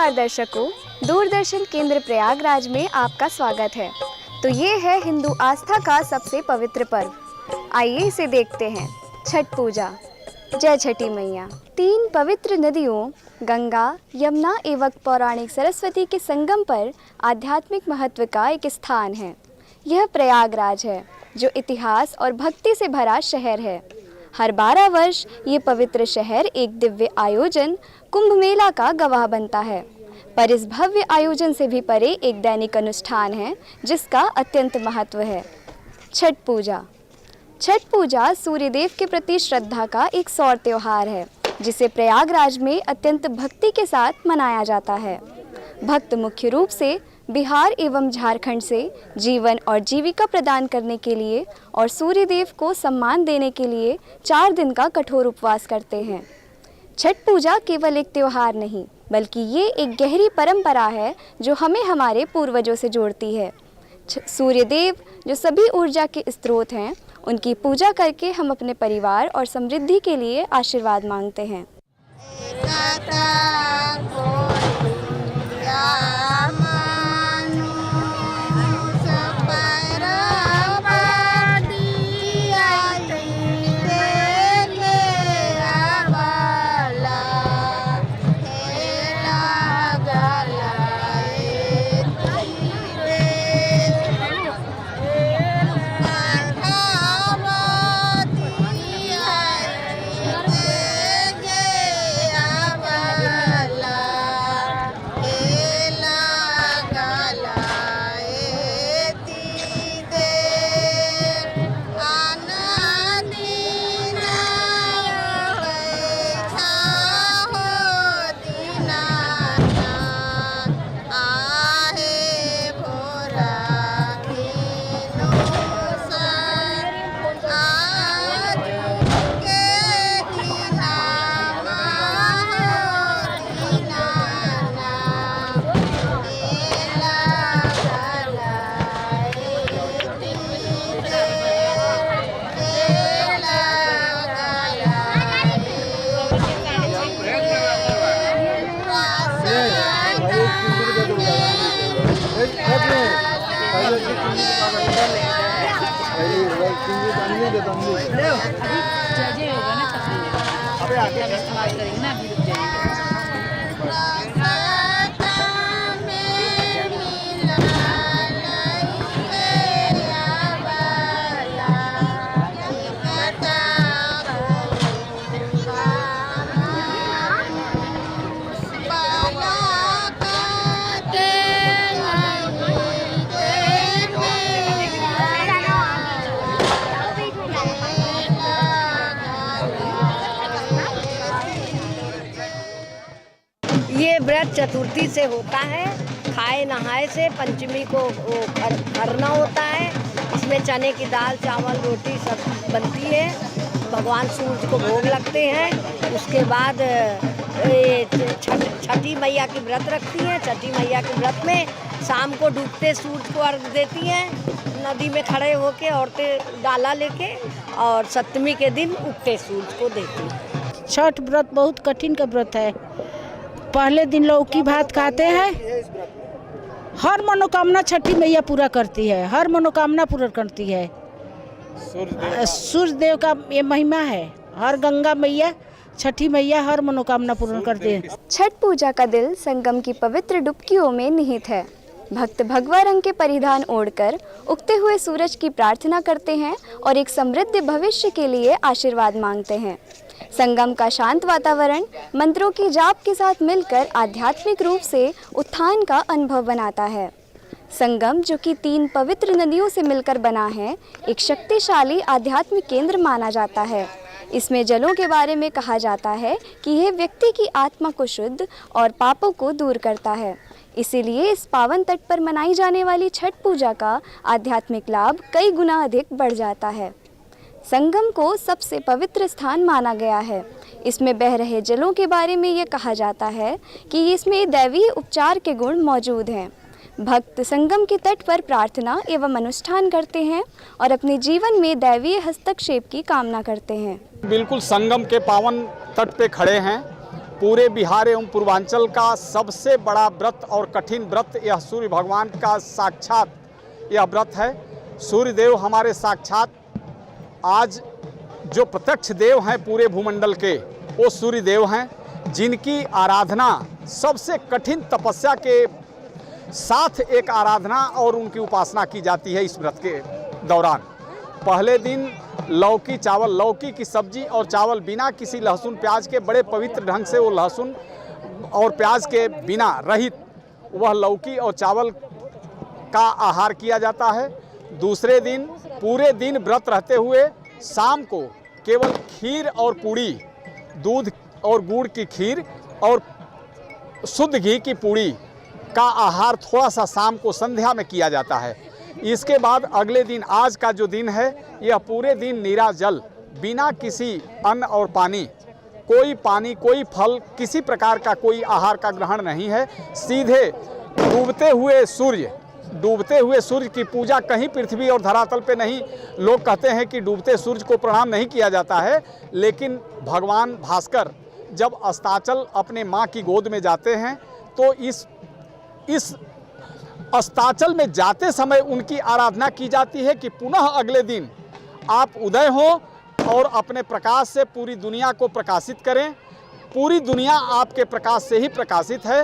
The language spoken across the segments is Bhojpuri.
नमस्कार दर्शकों, दूरदर्शन केंद्र प्रयागराज में आपका स्वागत है। तो ये है हिंदू आस्था का सबसे पवित्र पर्व। आइए इसे देखते हैं, छठ पूजा। जय छठी मैया। 3 पवित्र नदियों गंगा, यमुना एवं पौराणिक सरस्वती के संगम पर आध्यात्मिक महत्व का एक स्थान है। यह प्रयागराज है, जो इतिहास और भक्ति से भरा शहर है। हर 12 वर्ष ये पवित्र शहर एक दिव्य आयोजन कुंभ मेला का गवाह बनता है। पर इस भव्य आयोजन से भी परे एक दैनिक अनुष्ठान है जिसका अत्यंत महत्व है, छठ पूजा। छठ पूजा सूर्यदेव के प्रति श्रद्धा का एक सौर त्योहार है, जिसे प्रयागराज में अत्यंत भक्ति के साथ मनाया जाता है। भक्त मुख्य रूप से बिहार एवं झारखंड से जीवन और जीविका प्रदान करने के लिए और सूर्यदेव को सम्मान देने के लिए 4 दिन का कठोर उपवास करते हैं। छठ पूजा केवल एक त्योहार नहीं, बल्कि ये एक गहरी परंपरा है जो हमें हमारे पूर्वजों से जोड़ती है। सूर्यदेव जो सभी ऊर्जा के स्रोत हैं, उनकी पूजा करके हम अपने परिवार और समृद्धि के लिए आशीर्वाद मांगते हैं। अबे आगे इस्तेमाल करेंगे ना, अभी रुक जाएंगे। ये व्रत चतुर्थी से होता है। खाए नहाए से पंचमी को खरना होता है। इसमें चने की दाल, चावल, रोटी सब बनती है। भगवान सूर्य को भोग लगते हैं। उसके बाद छठी मैया की व्रत रखती हैं। छठी मैया के व्रत में शाम को डूबते सूरज को अर्घ देती हैं। नदी में खड़े होके औरतें डाला लेके, और सप्तमी के दिन उगते सूरज को देती हैं। छठ व्रत बहुत कठिन का व्रत है। पहले दिन लौकी भात खाते हैं। हर मनोकामना छठी मैया पूरा करती है, हर मनोकामना पूरा करती है। सूर्य देव का ये महिमा है। हर गंगा मैया, छठी मैया हर मनोकामना पूर्ण करती है। छठ पूजा का दिल संगम की पवित्र डुबकियों में निहित है। भक्त भगवा रंग के परिधान ओढ़कर उगते हुए सूरज की प्रार्थना करते हैं और एक समृद्ध भविष्य के लिए आशीर्वाद मांगते हैं। संगम का शांत वातावरण मंत्रों की जाप के साथ मिलकर आध्यात्मिक रूप से उत्थान का अनुभव बनाता है। संगम, जो कि 3 पवित्र नदियों से मिलकर बना है, एक शक्तिशाली आध्यात्मिक केंद्र माना जाता है। इसमें जलों के बारे में कहा जाता है कि यह व्यक्ति की आत्मा को शुद्ध और पापों को दूर करता है। इसीलिए इस पावन तट पर मनाई जाने वाली छठ पूजा का आध्यात्मिक लाभ कई गुना अधिक बढ़ जाता है। संगम को सबसे पवित्र स्थान माना गया है। इसमें बह रहे जलों के बारे में ये कहा जाता है कि इसमें दैवीय उपचार के गुण मौजूद हैं। भक्त संगम के तट पर प्रार्थना एवं अनुष्ठान करते हैं और अपने जीवन में दैवीय हस्तक्षेप की कामना करते हैं। बिल्कुल संगम के पावन तट पे खड़े हैं पूरे बिहार एवं पूर्वांचल का सबसे बड़ा व्रत और कठिन व्रत यह सूर्य भगवान का साक्षात यह व्रत है। सूर्य देव हमारे साक्षात आज जो प्रत्यक्ष देव हैं पूरे भूमंडल के, वो सूर्य देव हैं, जिनकी आराधना सबसे कठिन तपस्या के साथ एक आराधना और उनकी उपासना की जाती है। इस व्रत के दौरान पहले दिन लौकी की सब्जी और चावल बिना किसी लहसुन प्याज के बड़े पवित्र ढंग से वो लहसुन और प्याज के बिना रहित वह लौकी और चावल का आहार किया जाता है। दूसरे दिन पूरे दिन व्रत रहते हुए शाम को केवल खीर और पूड़ी, दूध और गुड़ की खीर और शुद्ध घी की पूड़ी का आहार थोड़ा सा शाम को संध्या में किया जाता है। इसके बाद अगले दिन आज का जो दिन है यह पूरे दिन निराजल, बिना किसी अन्न और पानी, कोई फल, किसी प्रकार का कोई आहार का ग्रहण नहीं है। सीधे डूबते हुए सूर्य की पूजा कहीं पृथ्वी और धरातल पे नहीं। लोग कहते हैं कि डूबते सूर्य को प्रणाम नहीं किया जाता है, लेकिन भगवान भास्कर जब अस्ताचल अपने माँ की गोद में जाते हैं तो इस अस्ताचल में जाते समय उनकी आराधना की जाती है कि पुनः अगले दिन आप उदय हो और अपने प्रकाश से पूरी दुनिया को प्रकाशित करें। पूरी दुनिया आपके प्रकाश से ही प्रकाशित है।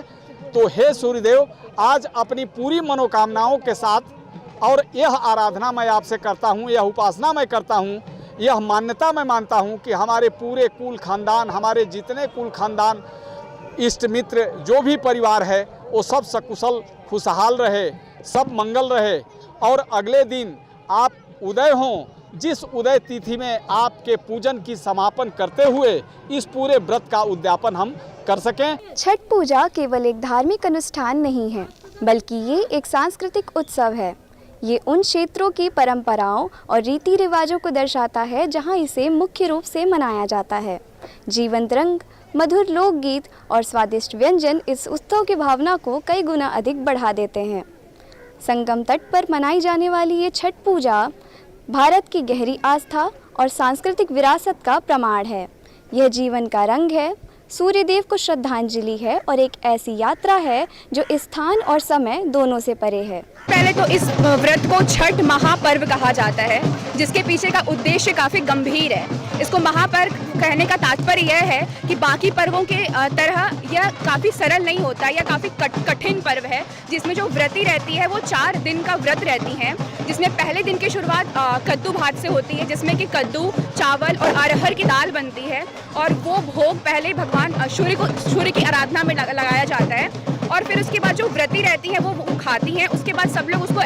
तो हे सूर्यदेव, आज अपनी पूरी मनोकामनाओं के साथ और यह आराधना मैं आपसे करता हूँ, यह उपासना मैं करता हूँ, यह मान्यता मैं मानता हूँ कि हमारे पूरे कुल खानदान, हमारे जितने कुल खानदान, इष्ट मित्र, जो भी परिवार है वो सब सकुशल खुशहाल रहे, सब मंगल रहे और अगले दिन आप उदय हों, जिस उदय तिथि में आपके पूजन की समापन करते हुए इस पूरे व्रत का उद्यापन हम कर सकें। छठ पूजा केवल एक धार्मिक अनुष्ठान नहीं है, बल्कि ये एक सांस्कृतिक उत्सव है। ये उन क्षेत्रों की परंपराओं और रीति रिवाजों को दर्शाता है जहाँ इसे मुख्य रूप से मनाया जाता है। जीवंत रंग, मधुर लोकगीत और स्वादिष्ट व्यंजन इस उत्सव की भावना को कई गुना अधिक बढ़ा देते हैं। संगम तट पर मनाई जाने वाली ये छठ पूजा भारत की गहरी आस्था और सांस्कृतिक विरासत का प्रमाण है। यह जीवन का रंग है, सूर्यदेव को श्रद्धांजलि है और एक ऐसी यात्रा है जो स्थान और समय दोनों से परे है। पहले तो इस व्रत को छठ महापर्व कहा जाता है, जिसके पीछे का उद्देश्य काफ़ी गंभीर है। इसको महापर्व कहने का तात्पर्य यह है कि बाकी पर्वों के तरह यह काफ़ी सरल नहीं होता, यह काफ़ी कठिन पर्व है, जिसमें जो व्रती रहती है वो 4 दिन का व्रत रहती हैं, जिसमें पहले दिन की शुरुआत कद्दू भात से होती है, जिसमें कि कद्दू, चावल और अरहर की दाल बनती है और वो भोग पहले भगवान सूर्य की आराधना में लगाया जाता है और फिर उसके बाद जो व्रती रहती हैं वो खाती हैं। उसके बाद सब लोग उसको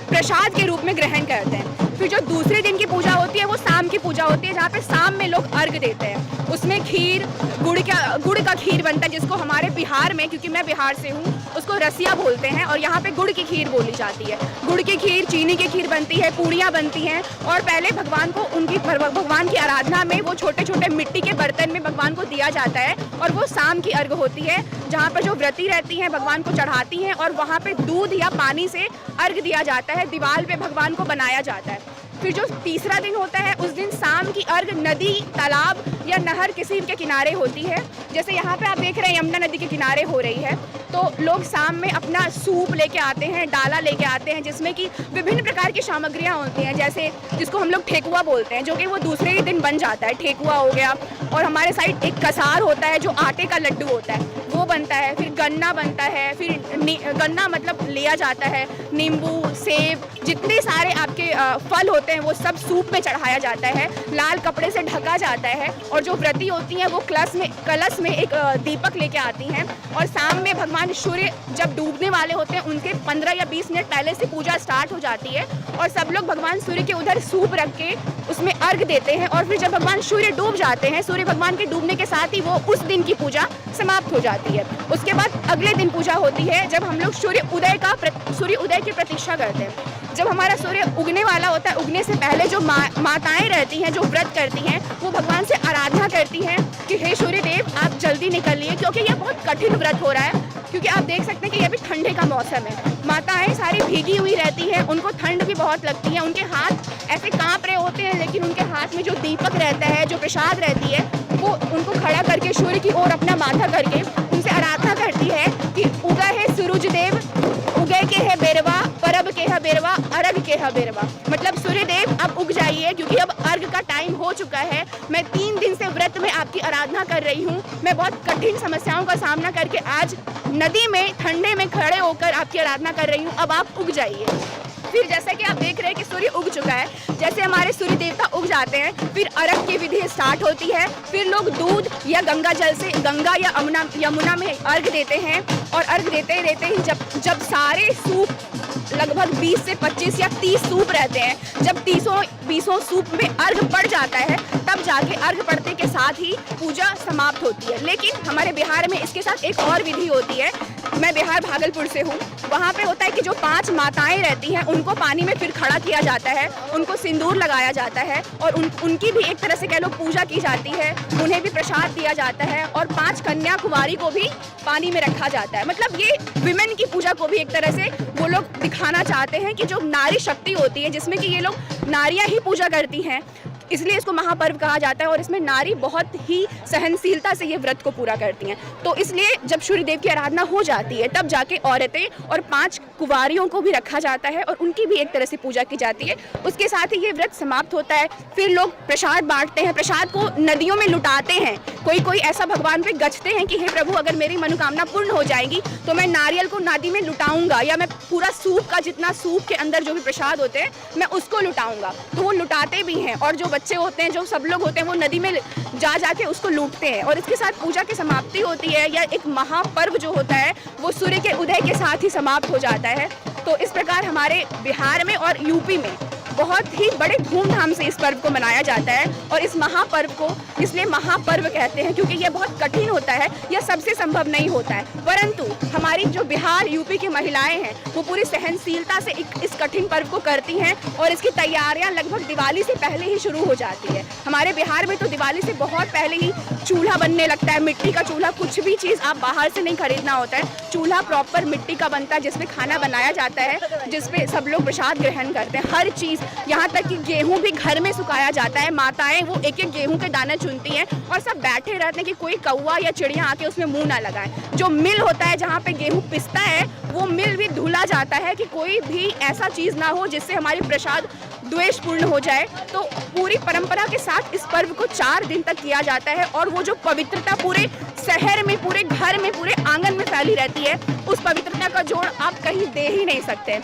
प्रसाद के रूप में ग्रहण करते हैं। फिर जो दूसरे दिन की पूजा होती है वो शाम की पूजा होती है, जहाँ पे शाम में लोग अर्घ देते हैं। उसमें खीर, गुड़ का खीर बनता है, जिसको हमारे बिहार में, क्योंकि मैं बिहार से हूँ, उसको रसिया बोलते हैं और यहाँ पे गुड़ की खीर बोली जाती है। गुड़ की खीर, चीनी की खीर बनती है, पूड़ियाँ बनती हैं और पहले भगवान की आराधना में वो छोटे छोटे मिट्टी के बर्तन में भगवान को दिया जाता है और वो शाम की अर्घ होती है, जहाँ पर जो व्रती रहती हैं भगवान को चढ़ाती हैं और वहाँ पे दूध या पानी से अर्घ दिया जाता है, दीवार पे भगवान को बनाया जाता है। फिर जो तीसरा दिन होता है उस दिन शाम की अर्घ नदी, तालाब या नहर किसी के किनारे होती है। जैसे यहाँ पे आप देख रहे हैं यमुना नदी के किनारे हो रही है, तो लोग शाम में अपना सूप लेके आते हैं, डाला लेके आते हैं, जिसमें कि विभिन्न प्रकार की सामग्रियाँ होती हैं, जैसे जिसको हम लोग ठेकुआ बोलते हैं, जो कि वो दूसरे ही दिन बन जाता है। ठेकुआ हो गया और हमारे साइड एक कसार होता है जो आटे का लड्डू होता है, वो बनता है। फिर गन्ना बनता है, फिर गन्ना मतलब लिया जाता है, नींबू, सेब, जितने सारे आपके फल होते हैं वो सब सूप में चढ़ाया जाता है, लाल कपड़े से ढका जाता है और जो व्रती होती हैं वो कलश में एक दीपक लेके आती हैं और शाम में भगवान सूर्य जब डूबने वाले होते हैं उनके 15 या 20 मिनट पहले से पूजा स्टार्ट हो जाती है और सब लोग भगवान सूर्य के उधर सूप रख के उसमें अर्घ देते हैं और फिर जब भगवान सूर्य डूब जाते हैं, सूर्य भगवान के डूबने के साथ ही वो उस दिन की पूजा समाप्त हो जाती है। उसके बाद अगले दिन पूजा होती है जब हम लोग सूर्य उदय की प्रतीक्षा करते हैं। जब हमारा सूर्य उगने वाला होता है, उगने से पहले जो माताएं रहती हैं, जो व्रत करती हैं, वो भगवान से आराधना करती हैं कि हे सूर्य देव आप जल्दी निकलिए, क्योंकि ये बहुत कठिन व्रत हो रहा है। क्योंकि आप देख सकते हैं कि ये भी ठंडे का मौसम है, माताएं सारी भीगी हुई रहती हैं, उनको ठंड भी बहुत लगती है, उनके हाथ ऐसे कांप रहे होते हैं, लेकिन उनके हाथ में जो दीपक रहता है, जो प्रसाद रहती है, वो उनको खड़ा करके सूर्य की ओर अपना माथा करके उनसे आराधना करती है कि उगा है सूरज देव, उगे के है बेरवा, परब के है बेरवा, अर्घ के है बेरवा। मतलब सूर्य देव अब उग जाइए, क्योंकि अब अर्घ का टाइम हो चुका है। मैं 3 दिन से व्रत में आपकी आराधना कर रही हूँ। मैं बहुत कठिन समस्याओं का सामना करके आज नदी में ठंडे में खड़े होकर आपकी आराधना कर रही हूँ। अब आप उग जाइए। फिर जैसा कि आप देख रहे हैं कि सूर्य उग चुका है, जैसे हमारे सूर्य देवता उग जाते हैं, फिर अर्घ की विधि स्टार्ट होती है। फिर लोग दूध या गंगा जल से, गंगा या यमुना में अर्घ देते हैं, और अर्घ देते देते ही जब सारे सूप, लगभग 20 से 25 या 30 सूप रहते हैं, जब 20 सूप में अर्घ पड़ जाता है, तब जाके अर्घ पड़ने के साथ ही पूजा समाप्त होती है। लेकिन हमारे बिहार में इसके साथ एक और विधि होती है। मैं बिहार भागलपुर से हूँ। वहाँ पे होता है कि जो 5 माताएं रहती हैं, उनको पानी में फिर खड़ा किया जाता है, उनको सिंदूर लगाया जाता है, और उनकी भी एक तरह से कह लो पूजा की जाती है। उन्हें भी प्रसाद दिया जाता है, और 5 कन्या कुमारी को भी पानी में रखा जाता है। मतलब ये विमेन की पूजा को भी एक तरह से वो लोग दिखाना चाहते हैं कि जो नारी शक्ति होती है, जिसमें कि ये लोग नारियां ही पूजा करती हैं, इसलिए इसको महापर्व कहा जाता है। और इसमें नारी बहुत ही सहनशीलता से ये व्रत को पूरा करती हैं। तो इसलिए जब सूर्यदेव की आराधना हो जाती है, तब जाके औरतें और 5 कुंवारियों को भी रखा जाता है, और उनकी भी एक तरह से पूजा की जाती है। उसके साथ ही ये व्रत समाप्त होता है। फिर लोग प्रसाद बांटते हैं, प्रसाद को नदियों में लुटाते हैं। कोई ऐसा भगवान पे गजते हैं कि हे प्रभु, अगर मेरी मनोकामना पूर्ण हो जाएगी तो मैं नारियल को नदी में लुटाऊंगा, या मैं पूरा सूप का, जितना सूप के अंदर जो भी प्रसाद होते हैं, मैं उसको लुटाऊंगा। तो वो लुटाते भी हैं, और जो बच्चे होते हैं, जो सब लोग होते हैं, वो नदी में जाके उसको लूटते हैं। और इसके साथ पूजा की समाप्ति होती है, या एक महापर्व जो होता है वो सूर्य के उदय के साथ ही समाप्त हो जाता है। तो इस प्रकार हमारे बिहार में और यूपी में बहुत ही बड़े धूमधाम से इस पर्व को मनाया जाता है। और इस महापर्व को इसलिए महापर्व कहते हैं, क्योंकि यह बहुत कठिन होता है, यह सबसे संभव नहीं होता है। परंतु हमारी जो बिहार यूपी की महिलाएं हैं, वो पूरी सहनशीलता से इस कठिन पर्व को करती हैं, और इसकी तैयारियां लगभग दिवाली से पहले ही शुरू हो जाती है। हमारे बिहार में तो दिवाली से बहुत पहले ही चूल्हा बनने लगता है, मिट्टी का चूल्हा। कुछ भी चीज़ आप बाहर से नहीं खरीदना होता है, चूल्हा प्रॉपर मिट्टी का बनता है, जिसमें खाना बनाया जाता है, जिसपे सब लोग प्रसाद ग्रहण करते हैं। हर चीज़, यहाँ तक कि गेहूं भी घर में सुखाया जाता है। माताएं वो एक एक गेहूं के दाने चुनती हैं, और सब बैठे रहते हैं कि कोई कौवा या चिड़िया आके उसमें मुंह ना लगाए। जो मिल होता है जहाँ पे गेहूं पिसता है, वो मिल भी धुला जाता है कि कोई भी ऐसा चीज़ ना हो जिससे हमारी प्रसाद द्वेषपूर्ण हो जाए। तो पूरी परंपरा के साथ इस पर्व को 4 दिन तक किया जाता है, और वो जो पवित्रता पूरे शहर में, पूरे घर में, पूरे आंगन में फैली रहती है, उस पवित्रता का जोड़ आप कहीं दे ही नहीं सकते।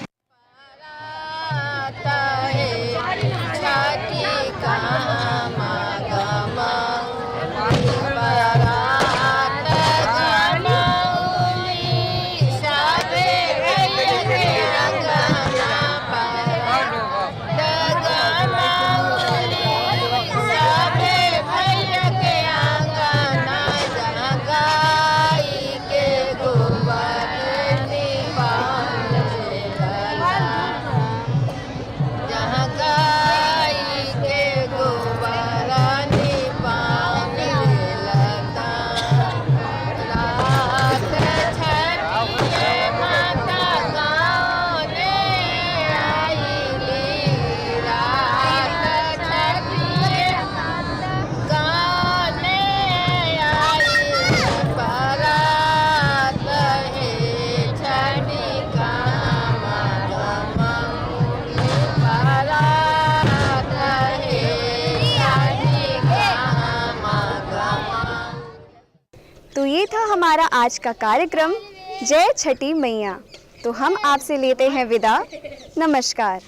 तो ये था हमारा आज का कार्यक्रम जय छठी मैया। तो हम आपसे लेते हैं विदा। नमस्कार।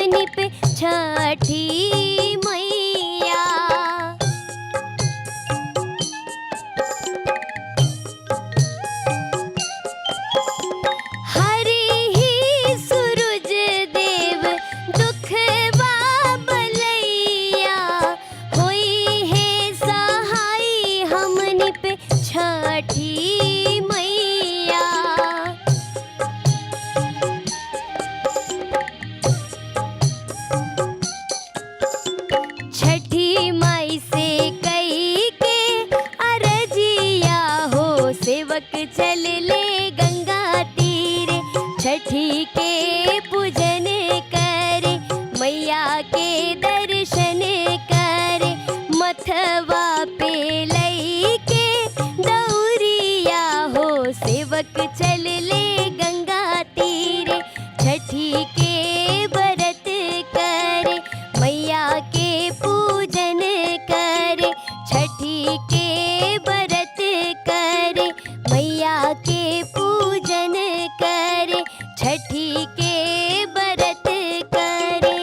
हमनी पे छठी मैया। हरि ही सूरज देव दुखवा बलैया, होई है सहाय हमनी पे छठी मैया। छठी माई से कई के अरजिया हो, सेवक चल ले गंगा तीरे, छठी के पूजन करे, मैया के दर्शन करे, मथवा पे लई के दौरिया हो, सेवक चल ले गंगा तीरे, छठी के व्रत करे, मैया के पूजन करे, छठी के व्रत करे, मैया के पूजन करे, छठी के व्रत करे।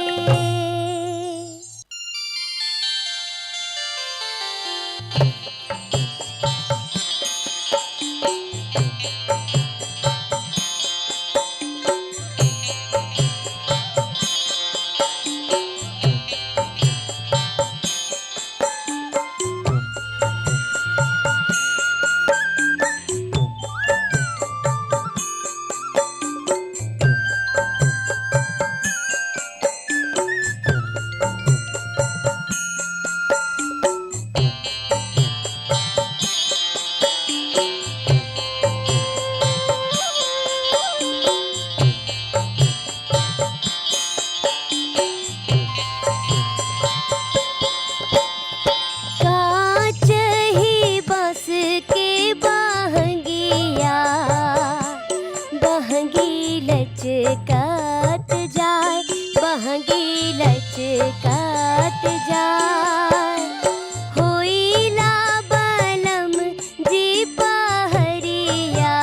कांच ही बस के बहंगिया, बहंगी लचकात जाए, बहंगी लचकात जाए, होइला बलम जी पहरिया,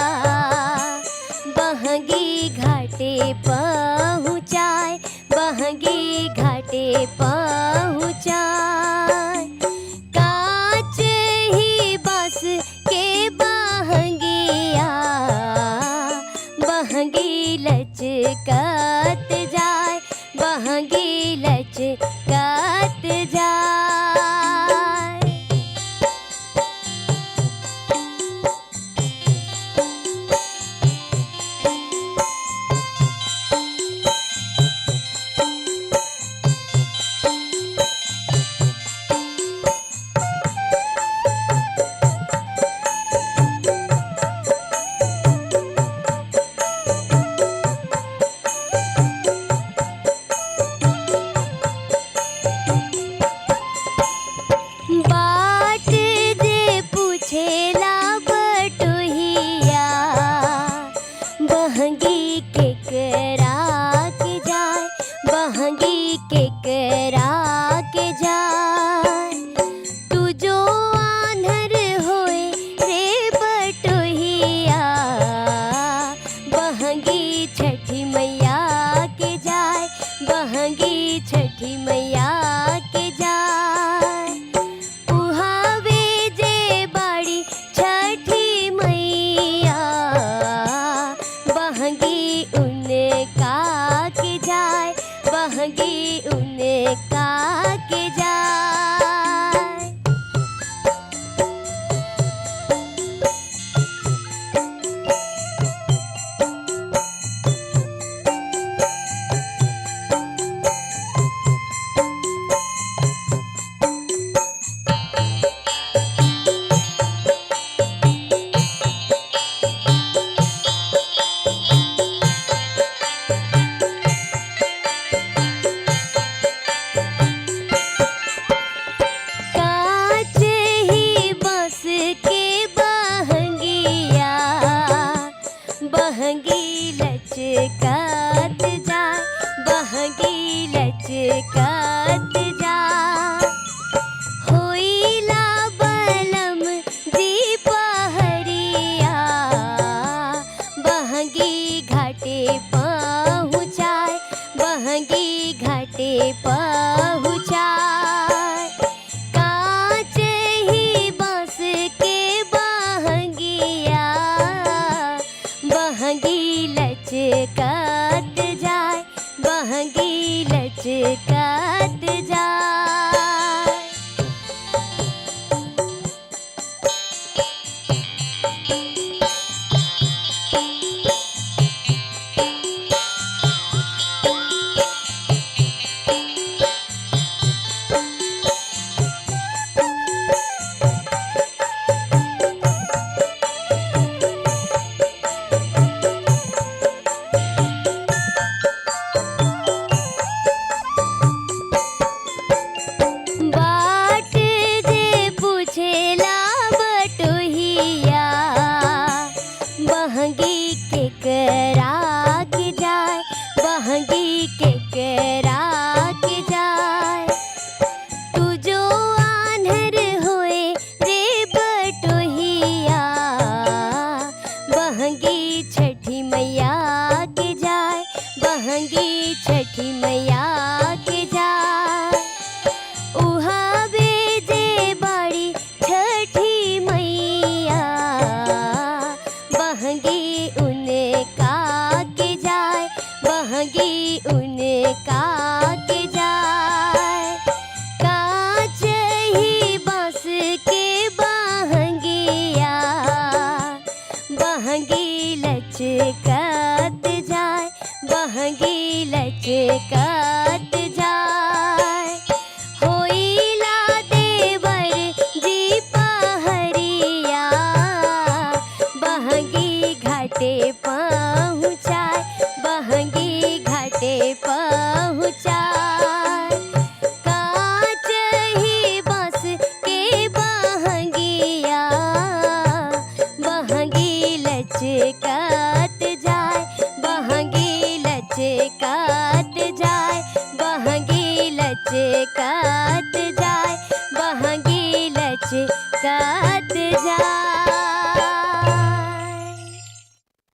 बहंगी घाटे पहुँचाए, बहंगी घाटे पहुँचाए। कांच ही बस के बहंगिया, बहंगी लचकात जाए, बहंगी लचकात जाए। बाट जे पूछेला बटोहिया, बहंगी के करा के जाए, बहंगी के करा के जाए। तू जो आन्हर होए रे बटोहिया, बहंगी छठी मैया के जाए, बहंगी छठी मैया के जाए। उहावे जे बाड़ी छठी मैया, बहंगी उनका के जाए, बहंगी उनका के जाए। लचकात जा होइला बलम जी पहरिया बहंगी घाटे पहुँचाए बहंगी घाटे घाटे पहुँचाए। कांच ही बांस के बहंगिया बहंगी लचकत जाए, बहंगी लचकत जाए। बाट जे पूछेला बटोहिया बहंगी के करा के जाए, बहंगी के करा के जाए। तू जो आन्हर होए रे बटोहिया बहंगी छठी मैया के जाए, बहंगी छठी मैया के जाए। उहा बेजे बड़ी छठी मैया बहंगी उनका के जाए, बहंगी उनका के जाए। कांच ही बांस के बहंगिया बहंगी लचकत जाए, बहंगी लचकत जाए। होइला देवर जी पहरिया बहंगी घाटे पहुँचाए, बहंगी घाटे पहुँचाए। कांच ही बांस के बहंगिया बहंगी लचकत जाए, बहंगी लचकत